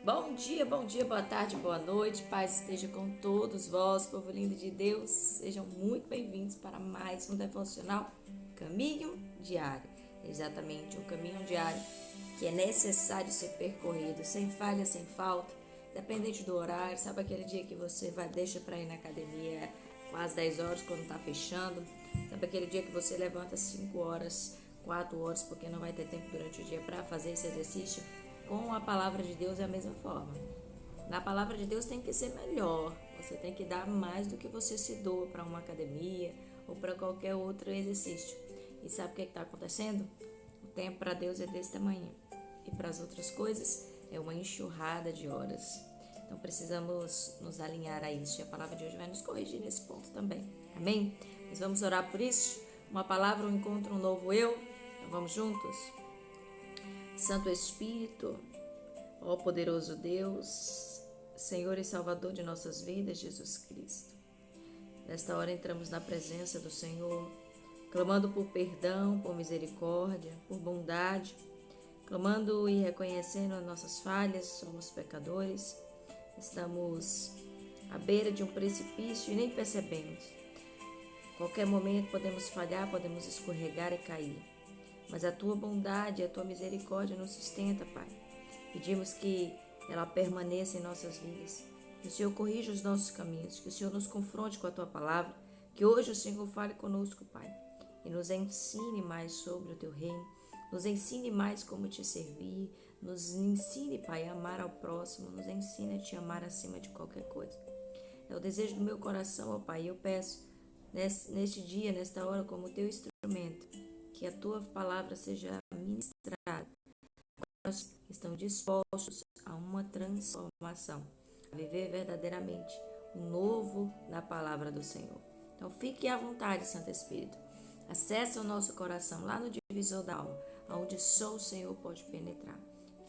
Bom dia, boa tarde, boa noite, paz esteja com todos vós, povo lindo de Deus, sejam muito bem-vindos para mais um devocional Caminho Diário, exatamente o caminho diário que é necessário ser percorrido, sem falha, sem falta, dependente do horário, sabe aquele dia que você deixa para ir na academia quase 10 horas quando está fechando, sabe aquele dia que você levanta 5 horas, 4 horas, porque não vai ter tempo durante o dia para fazer esse exercício. Com a palavra de Deus é a mesma forma. Na palavra de Deus tem que ser melhor. Você tem que dar mais do que você se doa para uma academia ou para qualquer outro exercício. E sabe o que está acontecendo? O tempo para Deus é desse tamanho. E para as outras coisas é uma enxurrada de horas. Então precisamos nos alinhar a isso. E a palavra de hoje vai nos corrigir nesse ponto também. Amém? Nós vamos orar por isso? Uma palavra, um encontro, um novo eu? Então vamos juntos? Santo Espírito, ó poderoso Deus, Senhor e Salvador de nossas vidas, Jesus Cristo. Nesta hora entramos na presença do Senhor, clamando por perdão, por misericórdia, por bondade, clamando e reconhecendo as nossas falhas, somos pecadores, estamos à beira de um precipício e nem percebemos. Qualquer momento podemos falhar, podemos escorregar e cair. Mas a tua bondade e a tua misericórdia nos sustenta, Pai. Pedimos que ela permaneça em nossas vidas, que o Senhor corrija os nossos caminhos, que o Senhor nos confronte com a tua palavra, que hoje o Senhor fale conosco, Pai, e nos ensine mais sobre o teu reino, nos ensine mais como te servir, nos ensine, Pai, a amar ao próximo, nos ensine a te amar acima de qualquer coisa. É o desejo do meu coração, ó Pai, e eu peço neste dia, nesta hora, como teu instrumento, que a tua palavra seja ministrada. Nós estamos dispostos a uma transformação, a viver verdadeiramente o novo na palavra do Senhor. Então fique à vontade, Santo Espírito. Acesse o nosso coração lá no divisor da alma, onde só o Senhor pode penetrar.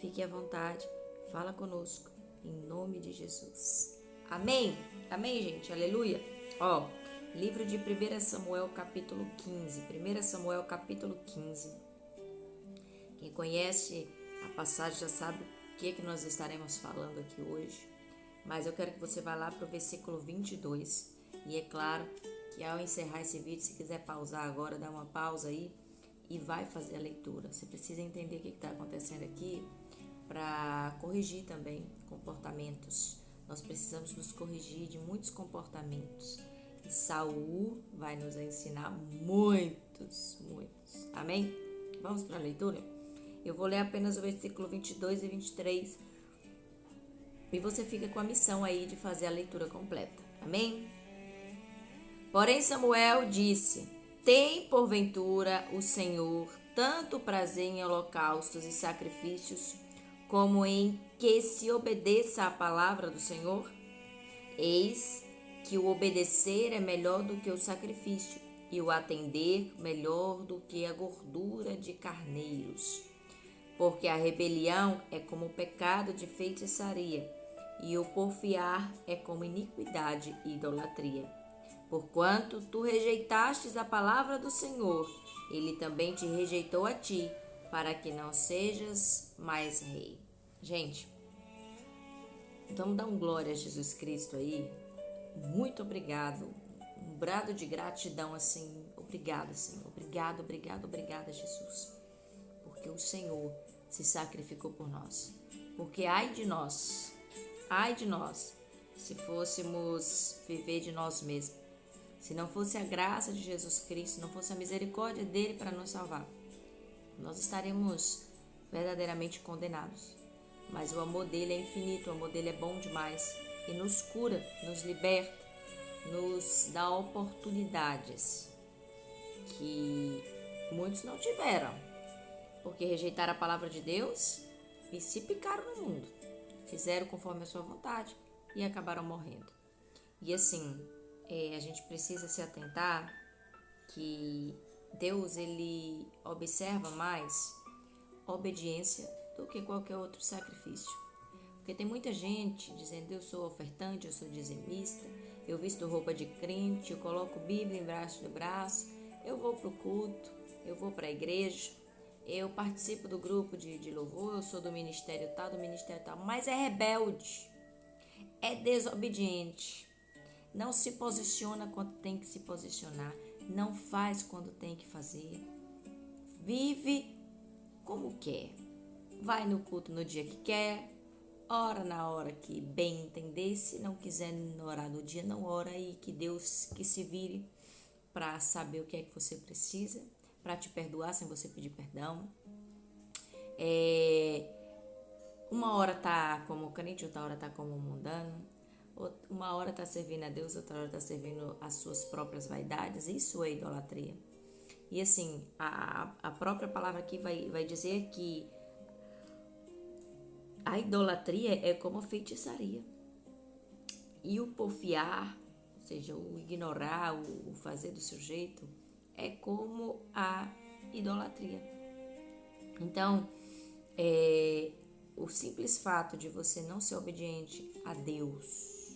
Fique à vontade, fala conosco, em nome de Jesus. Amém? Amém, gente? Aleluia! Livro de 1 Samuel, capítulo 15. 1 Samuel, capítulo 15. Quem conhece a passagem já sabe o que nós estaremos falando aqui hoje. Mas eu quero que você vá lá para o versículo 22. E é claro que ao encerrar esse vídeo, se quiser pausar agora, dá uma pausa aí e vai fazer a leitura. Você precisa entender o que está acontecendo aqui para corrigir também comportamentos. Nós precisamos nos corrigir de muitos comportamentos. E Saul vai nos ensinar muitos. Amém? Vamos para a leitura? Eu vou ler apenas o versículo 22 e 23. E você fica com a missão aí de fazer a leitura completa. Amém? Porém Samuel disse: Tem porventura o Senhor tanto prazer em holocaustos e sacrifícios, como em que se obedeça à palavra do Senhor? Eis que o obedecer é melhor do que o sacrifício, e o atender melhor do que a gordura de carneiros. Porque a rebelião é como o pecado de feitiçaria, e o porfiar é como iniquidade e idolatria. Porquanto tu rejeitastes a palavra do Senhor, ele também te rejeitou a ti, para que não sejas mais rei. Gente, vamos dar um glória a Jesus Cristo aí. Muito obrigado, um brado de gratidão assim, obrigada, Senhor, obrigada, Jesus, porque o Senhor se sacrificou por nós, porque ai de nós, se fôssemos viver de nós mesmos, se não fosse a graça de Jesus Cristo, não fosse a misericórdia dele para nos salvar, nós estaremos verdadeiramente condenados, mas o amor dele é infinito, o amor dele é bom demais, e nos cura, nos liberta, nos dá oportunidades que muitos não tiveram, porque rejeitaram a palavra de Deus e se picaram no mundo, fizeram conforme a sua vontade e acabaram morrendo. E assim, a gente precisa se atentar que Deus, ele observa mais obediência do que qualquer outro sacrifício. Porque tem muita gente dizendo: eu sou ofertante, eu sou dizimista, eu visto roupa de crente, eu coloco Bíblia embaixo do braço, eu vou para o culto, eu vou para a igreja, eu participo do grupo de louvor, eu sou do ministério tal, mas é rebelde, é desobediente, não se posiciona quando tem que se posicionar, não faz quando tem que fazer, vive como quer, vai no culto no dia que quer, ora na hora que bem entender, se não quiser orar no dia, não ora, e que Deus que se vire para saber o que é que você precisa, para te perdoar sem você pedir perdão. Uma hora tá como crente, outra hora tá como mundano, uma hora tá servindo a Deus, outra hora tá servindo as suas próprias vaidades. Isso é idolatria. E assim, a própria palavra aqui vai dizer que a idolatria é como feitiçaria. E o porfiar, ou seja, o ignorar, o fazer do seu jeito, é como a idolatria. Então, o simples fato de você não ser obediente a Deus,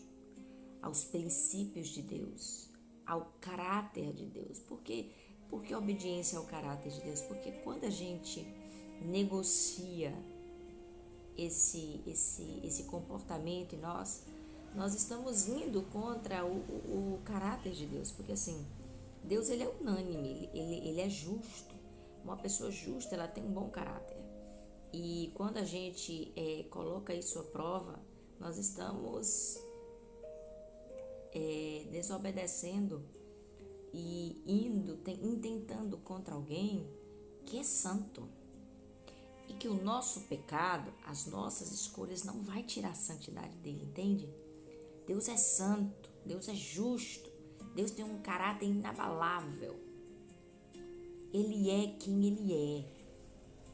aos princípios de Deus, ao caráter de Deus. Por que obediência ao caráter de Deus? Porque quando a gente negocia esse comportamento em nós estamos indo contra o caráter de Deus. Porque assim, Deus ele é unânime, ele é justo. Uma pessoa justa, ela tem um bom caráter. E quando a gente coloca isso à prova, nós estamos desobedecendo e intentando contra alguém que é santo. E que o nosso pecado, as nossas escolhas não vai tirar a santidade dele, entende? Deus é santo, Deus é justo, Deus tem um caráter inabalável. Ele é quem ele é.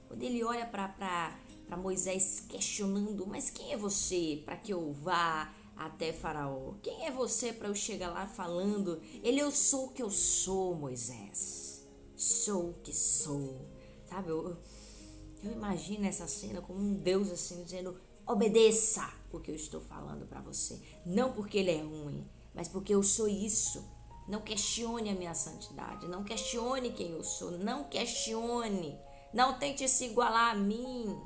Quando ele olha para Moisés questionando, mas quem é você para que eu vá até Faraó? Quem é você para eu chegar lá falando? Eu sou o que eu sou, Moisés. Sou o que sou. Sabe, eu imagino essa cena como um Deus assim dizendo, obedeça o que eu estou falando para você. Não porque ele é ruim, mas porque eu sou isso. Não questione a minha santidade, não questione quem eu sou, não questione. Não tente se igualar a mim.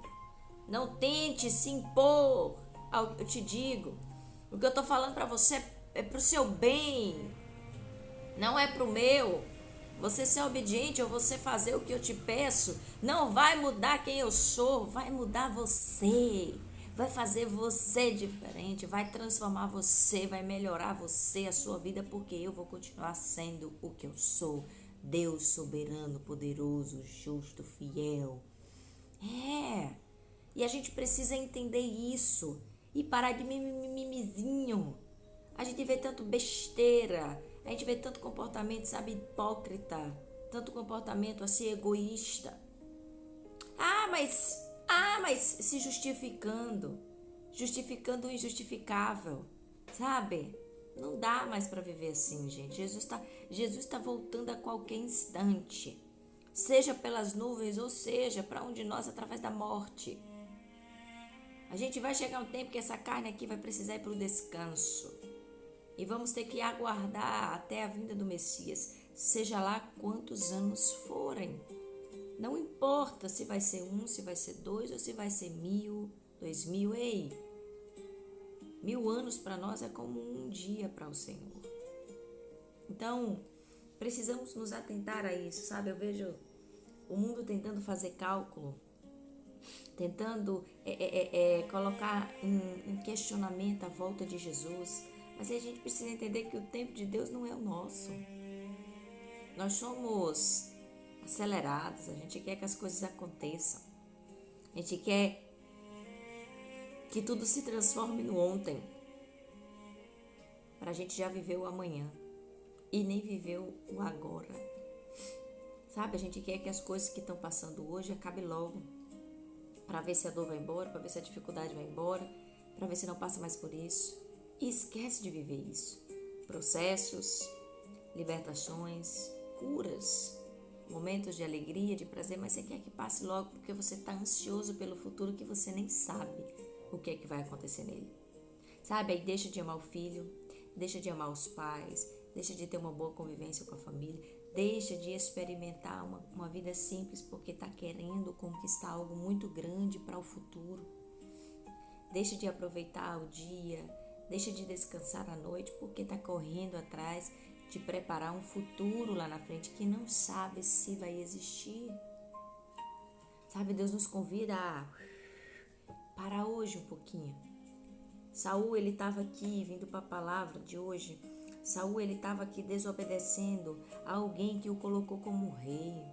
Não tente se impor ao que eu te digo. O que eu estou falando para você é pro seu bem. Não é pro meu. Você ser obediente ou você fazer o que eu te peço não vai mudar quem eu sou. Vai mudar você. Vai fazer você diferente. Vai transformar você. Vai melhorar você, a sua vida. Porque eu vou continuar sendo o que eu sou. Deus soberano, poderoso, justo, fiel. E a gente precisa entender isso. E parar de mimizinho. A gente vê tanto besteira. A gente vê tanto comportamento, sabe, hipócrita. Tanto comportamento assim, egoísta. Mas se justificando. Justificando o injustificável. Sabe? Não dá mais para viver assim, gente. Jesus tá voltando a qualquer instante. Seja pelas nuvens, ou seja, para um de nós através da morte. A gente vai chegar um tempo que essa carne aqui vai precisar ir para o descanso. E vamos ter que aguardar até a vinda do Messias. Seja lá quantos anos forem. Não importa se vai ser 1, se vai ser 2 ou se vai ser 1000, 2000. Ei! 1000 anos para nós é como um dia para o Senhor. Então, precisamos nos atentar a isso, sabe? Eu vejo o mundo tentando fazer cálculo, tentando colocar em questionamento a volta de Jesus. Mas a gente precisa entender que o tempo de Deus não é o nosso. Nós somos acelerados, a gente quer que as coisas aconteçam. A gente quer que tudo se transforme no ontem. Pra gente já viver o amanhã e nem viveu o agora. Sabe, a gente quer que as coisas que estão passando hoje acabem logo. Pra ver se a dor vai embora, pra ver se a dificuldade vai embora, pra ver se não passa mais por isso. E esquece de viver isso. Processos, libertações, curas, momentos de alegria, de prazer, mas você quer que passe logo porque você está ansioso pelo futuro que você nem sabe o que é que vai acontecer nele. Sabe, aí deixa de amar o filho, deixa de amar os pais, deixa de ter uma boa convivência com a família, Deixa de experimentar uma vida simples porque está querendo conquistar algo muito grande para o futuro. Deixa de aproveitar o dia, deixa de descansar à noite porque está correndo atrás de preparar um futuro lá na frente que não sabe se vai existir. Sabe, Deus nos convida a parar hoje um pouquinho. Saul, ele estava aqui vindo para a palavra de hoje. Saul, ele estava aqui desobedecendo a alguém que o colocou como rei.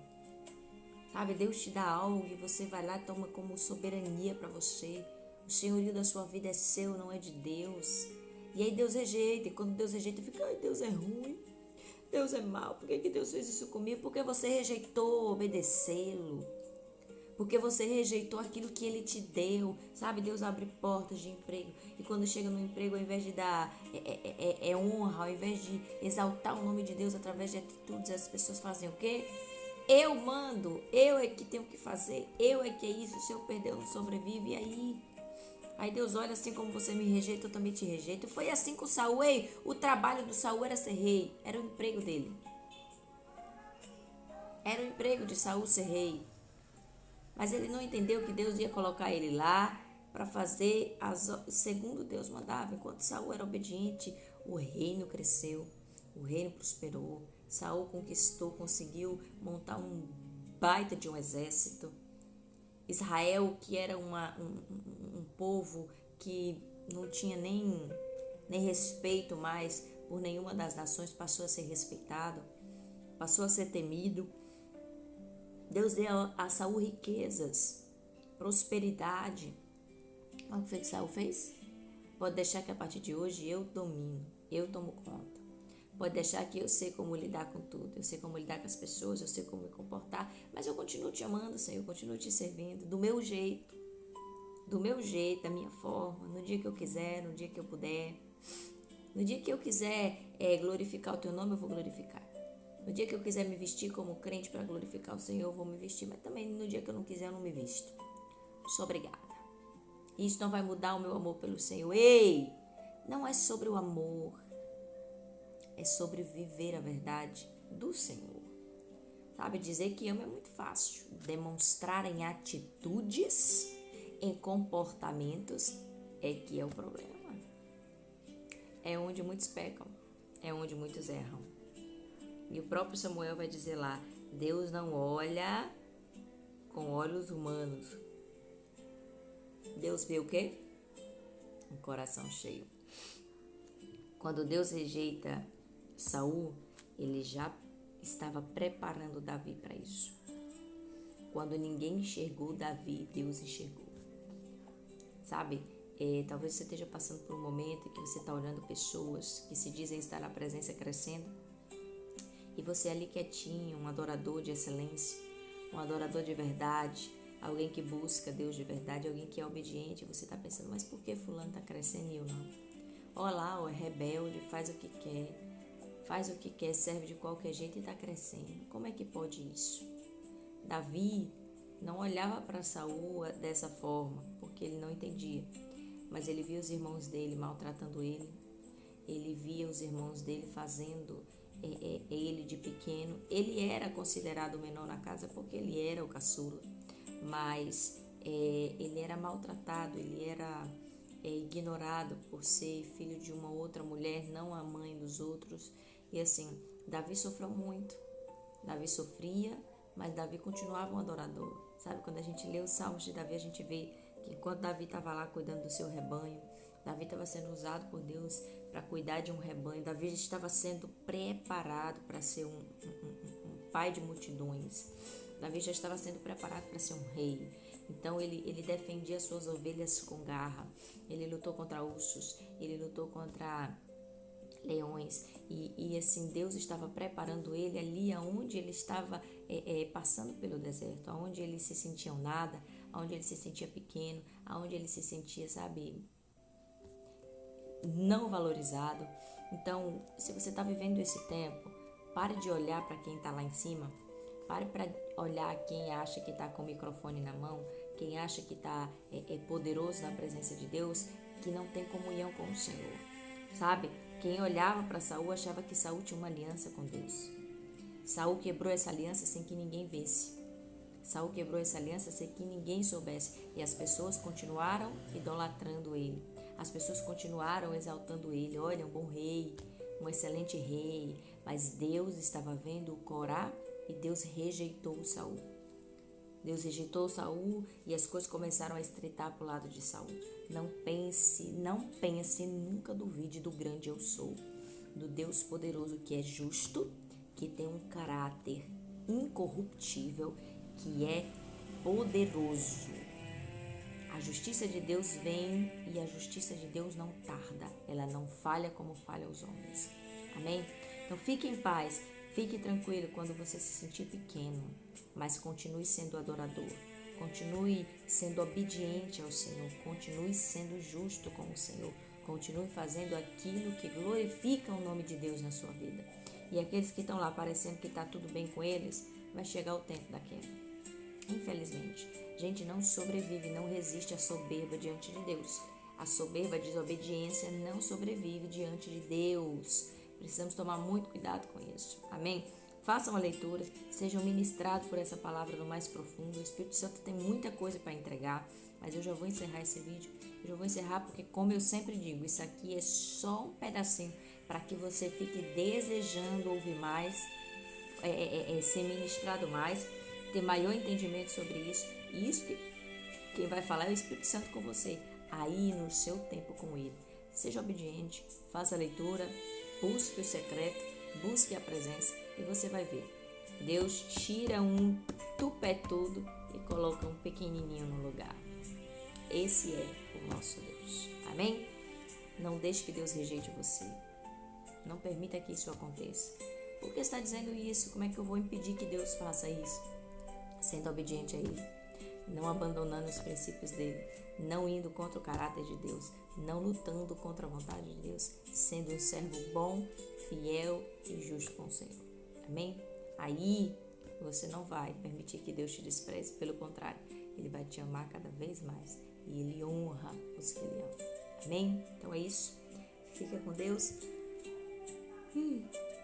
Sabe, Deus te dá algo e você vai lá e toma como soberania para você. O senhorio da sua vida é seu, não é de Deus. E aí Deus rejeita. E quando Deus rejeita, fica, ai, Deus é ruim. Deus é mau. Por que Deus fez isso comigo? Porque você rejeitou obedecê-lo. Porque você rejeitou aquilo que Ele te deu. Sabe, Deus abre portas de emprego. E quando chega no emprego, ao invés de dar honra, ao invés de exaltar o nome de Deus através de atitudes, as pessoas fazem o quê? Eu mando, eu é que tenho que fazer, eu é que é isso. Se eu perder, eu não sobrevivo. E aí Deus olha, assim como você me rejeita, eu também te rejeito. Foi assim com Saul. Ei, o trabalho do Saul era ser rei. Era o emprego dele. Era o emprego de Saul ser rei. Mas ele não entendeu que Deus ia colocar ele lá para fazer segundo Deus mandava. Enquanto Saul era obediente, o reino cresceu, o reino prosperou. Saul conquistou, conseguiu montar um baita de um exército. Israel, que era um povo que não tinha nem respeito mais por nenhuma das nações, passou a ser respeitado, passou a ser temido. Deus deu a Saul riquezas, prosperidade. Olha o que foi que Saul fez? Pode deixar que a partir de hoje eu domino, eu tomo conta. Pode deixar que eu sei como lidar com tudo, eu sei como lidar com as pessoas, eu sei como me comportar, mas eu continuo te amando, Senhor, eu continuo te servindo, do meu jeito, da minha forma, no dia que eu quiser, no dia que eu puder. No dia que eu quiser glorificar o teu nome, eu vou glorificar. No dia que eu quiser me vestir como crente para glorificar o Senhor, eu vou me vestir, mas também no dia que eu não quiser, eu não me visto. Sou obrigada. Isso não vai mudar o meu amor pelo Senhor. Ei, não é sobre o amor, é sobre viver a verdade do Senhor. Sabe, dizer que ama é muito fácil. Demonstrar em atitudes, em comportamentos, é que é o problema. É onde muitos pecam, é onde muitos erram. E o próprio Samuel vai dizer lá, Deus não olha com olhos humanos. Deus vê o quê? Um coração cheio. Quando Deus rejeita Saul, ele já estava preparando Davi para isso. Quando ninguém enxergou Davi, Deus enxergou. Sabe, talvez você esteja passando por um momento em que você está olhando pessoas que se dizem estar na presença crescendo, e você ali quietinho, um adorador de excelência, um adorador de verdade, alguém que busca Deus de verdade, alguém que é obediente, você está pensando, mas por que fulano está crescendo e eu não? Olha lá, é rebelde, faz o que quer, serve de qualquer jeito e está crescendo. Como é que pode isso? Davi não olhava para Saul dessa forma, porque ele não entendia, mas ele via os irmãos dele maltratando ele, ele via os irmãos dele fazendo ele de pequeno. Ele era considerado o menor na casa porque ele era o caçula, mas ele era maltratado, ele era ignorado por ser filho de uma outra mulher, não a mãe dos outros. E assim, Davi sofreu muito. Davi sofria, mas Davi continuava um adorador. Sabe, quando a gente lê os salmos de Davi, a gente vê que enquanto Davi estava lá cuidando do seu rebanho, Davi estava sendo usado por Deus para cuidar de um rebanho. Davi estava sendo preparado para ser um pai de multidões. Davi já estava sendo preparado para ser um rei. Então ele defendia as suas ovelhas com garra. Ele lutou contra ursos, ele lutou contra leões. E assim, Deus estava preparando ele ali aonde ele estava passando pelo deserto, aonde ele se sentia um nada, aonde ele se sentia pequeno, aonde ele se sentia, sabe, não valorizado. Então, se você está vivendo esse tempo, pare de olhar para quem está lá em cima, pare para olhar quem acha que está com o microfone na mão, quem acha que está poderoso na presença de Deus, que não tem comunhão com o Senhor. Sabe, quem olhava para Saul achava que Saul tinha uma aliança com Deus. Saul quebrou essa aliança sem que ninguém visse. Saul quebrou essa aliança sem que ninguém soubesse. E as pessoas continuaram idolatrando ele. As pessoas continuaram exaltando ele. Olha, um bom rei, um excelente rei. Mas Deus estava vendo Corá e Deus rejeitou Saul. Deus rejeitou Saul e as coisas começaram a estreitar para o lado de Saul. Não pense, nunca duvide do grande eu sou, do Deus poderoso que é justo, que tem um caráter incorruptível, que é poderoso. A justiça de Deus vem e a justiça de Deus não tarda. Ela não falha como falha os homens. Amém? Então fique em paz, fique tranquilo quando você se sentir pequeno, mas continue sendo adorador. Continue sendo obediente ao Senhor. Continue sendo justo com o Senhor. Continue fazendo aquilo que glorifica o nome de Deus na sua vida. E aqueles que estão lá parecendo que está tudo bem com eles, vai chegar o tempo da queda. Infelizmente, a gente não sobrevive, não resiste à soberba diante de Deus. A soberba, a desobediência não sobrevive diante de Deus. Precisamos tomar muito cuidado com isso. Amém? Façam a leitura, sejam ministrados por essa palavra no mais profundo. O Espírito Santo tem muita coisa para entregar, mas eu já vou encerrar esse vídeo. Eu já vou encerrar porque, como eu sempre digo, isso aqui é só um pedacinho para que você fique desejando ouvir mais, ser ministrado mais, ter maior entendimento sobre isso. E isso que quem vai falar é o Espírito Santo com você, aí no seu tempo com ele. Seja obediente, faça a leitura, busque o secreto, busque a presença e você vai ver. Deus tira um tupé-tudo e coloca um pequenininho no lugar. Esse é o nosso Deus. Amém? Não deixe que Deus rejeite você. Não permita que isso aconteça. Por que está dizendo isso? Como é que eu vou impedir que Deus faça isso? Sendo obediente a Ele, não abandonando os princípios dele, não indo contra o caráter de Deus, não lutando contra a vontade de Deus, sendo um servo bom, fiel e justo com o Senhor. Amém? Aí você não vai permitir que Deus te despreze, pelo contrário, Ele vai te amar cada vez mais e Ele honra os que Ele ama. Amém? Então é isso. Fica com Deus.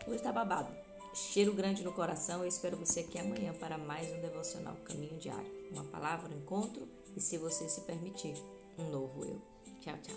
Hoje tá babado. Cheiro grande no coração. Eu espero você aqui amanhã para mais um devocional Caminho Diário. Uma palavra, um encontro e, se você se permitir, um novo eu. Tchau, tchau.